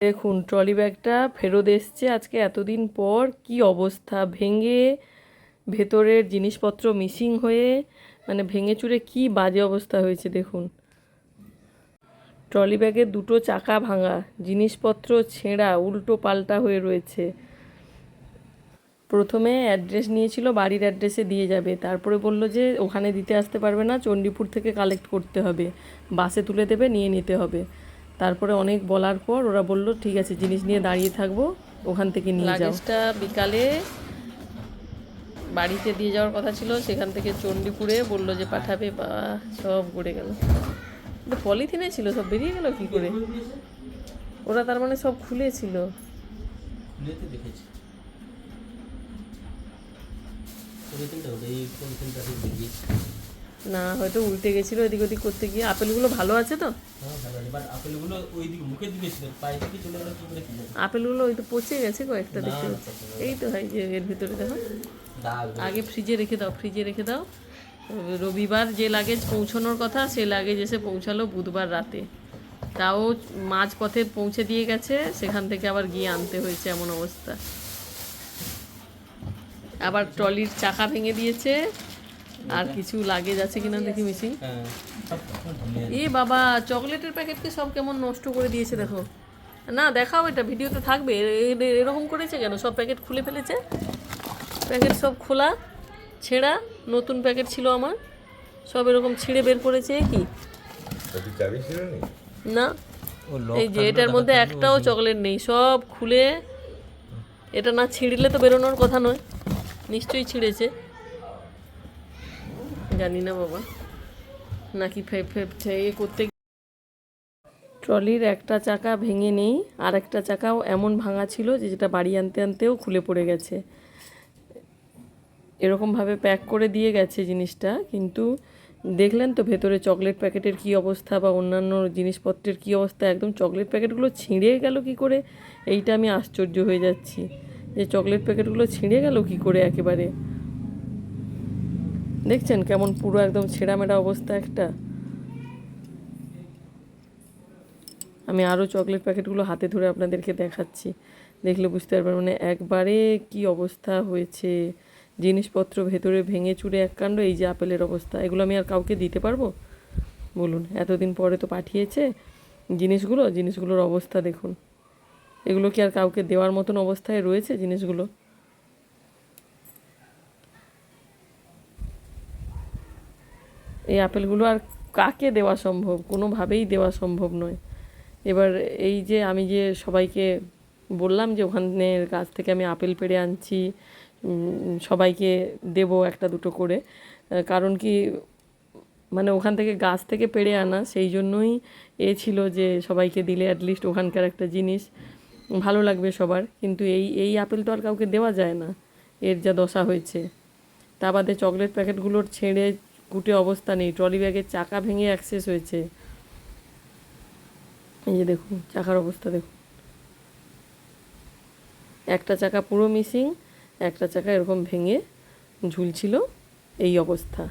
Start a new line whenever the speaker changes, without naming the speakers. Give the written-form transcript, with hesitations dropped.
দেখুন ট্রলি ব্যাগটা ফেরত এসছে আজকে এতদিন পর। কি অবস্থা, ভেঙে ভেতরের জিনিসপত্র মিসিং হয়ে, মানে ভেঙে চুরে কি বাজে অবস্থা হয়েছে দেখুন। ট্রলি ব্যাগের দুটো চাকা ভাঙা, জিনিসপত্র ছেঁড়া, উল্টো পাল্টা হয়ে রয়েছে। প্রথমে অ্যাড্রেস নিয়েছিল, বাড়ির অ্যাড্রেসে দিয়ে যাবে, তারপরে বলল যে ওখানে দিতে আসতে পারবে না, চণ্ডীপুর থেকে কালেক্ট করতে হবে, বাসে তুলে দেবে, নিয়ে নিতে হবে। তারপরে অনেক বলার পর ওরা বলল ঠিক আছে, জিনিস নিয়ে দাঁড়িয়ে থাকবো, ওখান থেকে নিয়ে যাও। লাগেজটা বিকালে বাড়িতে দিয়ে যাওয়ার কথা ছিল, সেখান থেকে চণ্ডীপুরে বলল যে পাঠাবে, বা সব গড়ে গেল। পলিথিনে ছিল, সব বেরিয়ে গেল কি করে? ওরা তার মানে সব খুলেছিল। না, হয়তো উল্টে গেছিল এদিক ওদিক করতে গিয়ে। আপেলগুলো ভালো আছে তো? আপেলগুলো ওই তো পচে গেছে কয়েকটা, দেখতে পাচ্ছি। এই তো হয় যে এর ভিতরে দেখো। আগে ফ্রিজে রেখে দাও, ফ্রিজে রেখে দাও। রবিবার যে লাগেজ পৌঁছানোর কথা, সে লাগেজ এসে পৌঁছালো বুধবার রাতে। তাও মাঝ পথে পৌঁছে দিয়ে গেছে, সেখান থেকে আবার গিয়ে আনতে হয়েছে, এমন অবস্থা। আবার ট্রলির চাকা ভেঙে দিয়েছে। আর কিছু লাগেজ আছে কিনা দেখি মিসিং। এ বাবা, চকলেটের প্যাকেটকে সব কেমন নষ্ট করে দিয়েছে দেখো। না দেখাও, এটা ভিডিওতে থাকবে। এরকম করেছে কেন? সব প্যাকেট খুলে ফেলেছে, প্যাকেট সব খোলা ছেঁড়া। নতুন প্যাকেট ছিল আমার, সব এরকম ছিঁড়ে বের করেছে। কি না, এই যে এটার মধ্যে একটাও চকলেট নেই, সব খুলে। এটা না ছিঁড়লে তো বেরোনোর কথা নয়, নিশ্চয়ই ছিঁড়েছে। জানি না বাবা, নাকি এ করতে। ট্রলির একটা চাকা ভেঙে নেই, আর একটা চাকাও এমন ভাঙা ছিল যে যেটা বাড়ি আনতে আনতেও খুলে পড়ে গেছে। এরকমভাবে প্যাক করে দিয়ে গেছে জিনিসটা, কিন্তু দেখলেন তো ভেতরে চকলেট প্যাকেটের কি অবস্থা, বা অন্যান্য জিনিসপত্রের কি অবস্থা। একদম চকলেট প্যাকেটগুলো ছিঁড়ে গেল কি করে, এইটা আমি আশ্চর্য হয়ে যাচ্ছি যে চকলেট প্যাকেটগুলো ছিঁড়ে গেল কি করে একেবারে। দেখছেন কেমন পুরো একদম ছেঁড়ামেড়া অবস্থা একটা। আমি আরও চকলেট প্যাকেটগুলো হাতে ধরে আপনাদেরকে দেখাচ্ছি, দেখলে বুঝতে পারবেন মানে একবারে কি অবস্থা হয়েছে। জিনিসপত্র ভেতরে ভেঙে চুরে এক কাণ্ড। এই যে আপেলের অবস্থা, এগুলো আমি আর কাউকে দিতে পারবো বলুন? এতদিন পরে তো পাঠিয়েছে জিনিসগুলোর অবস্থা দেখুন। এগুলো কি আর কাউকে দেওয়ার মতন অবস্থায় রয়েছে জিনিসগুলো? এই আপেলগুলো আর কাকে দেওয়া সম্ভব? কোনোভাবেই দেওয়া সম্ভব নয়। এবার এই যে আমি যে সবাইকে বললাম যে ওখানের গাছ থেকে আমি আপেল পেড়ে আনছি, সবাইকে দেব একটা দুটো করে, কারণ কি মানে ওখান থেকে গাছ থেকে পেড়ে আনা, সেই জন্যই ছিল যে সবাইকে দিলে অ্যাটলিস্ট ওখানকার একটা জিনিস ভালো লাগবে সবার। কিন্তু এই আপেল তো আর কাউকে দেওয়া যায় না, এর যা দশা হয়েছে। তা বাদে চকলেট প্যাকেটগুলোর ছেড়ে কুটে অবস্থা নেই, ট্রলি ব্যাগের চাকা ভেঙে অ্যাক্সেস হয়েছে। এই যে দেখুন চাকার অবস্থা দেখুন, একটা চাকা পুরো মিসিং, একটা চাকা এরকম ভেঙে ঝুলছিল, এই অবস্থা।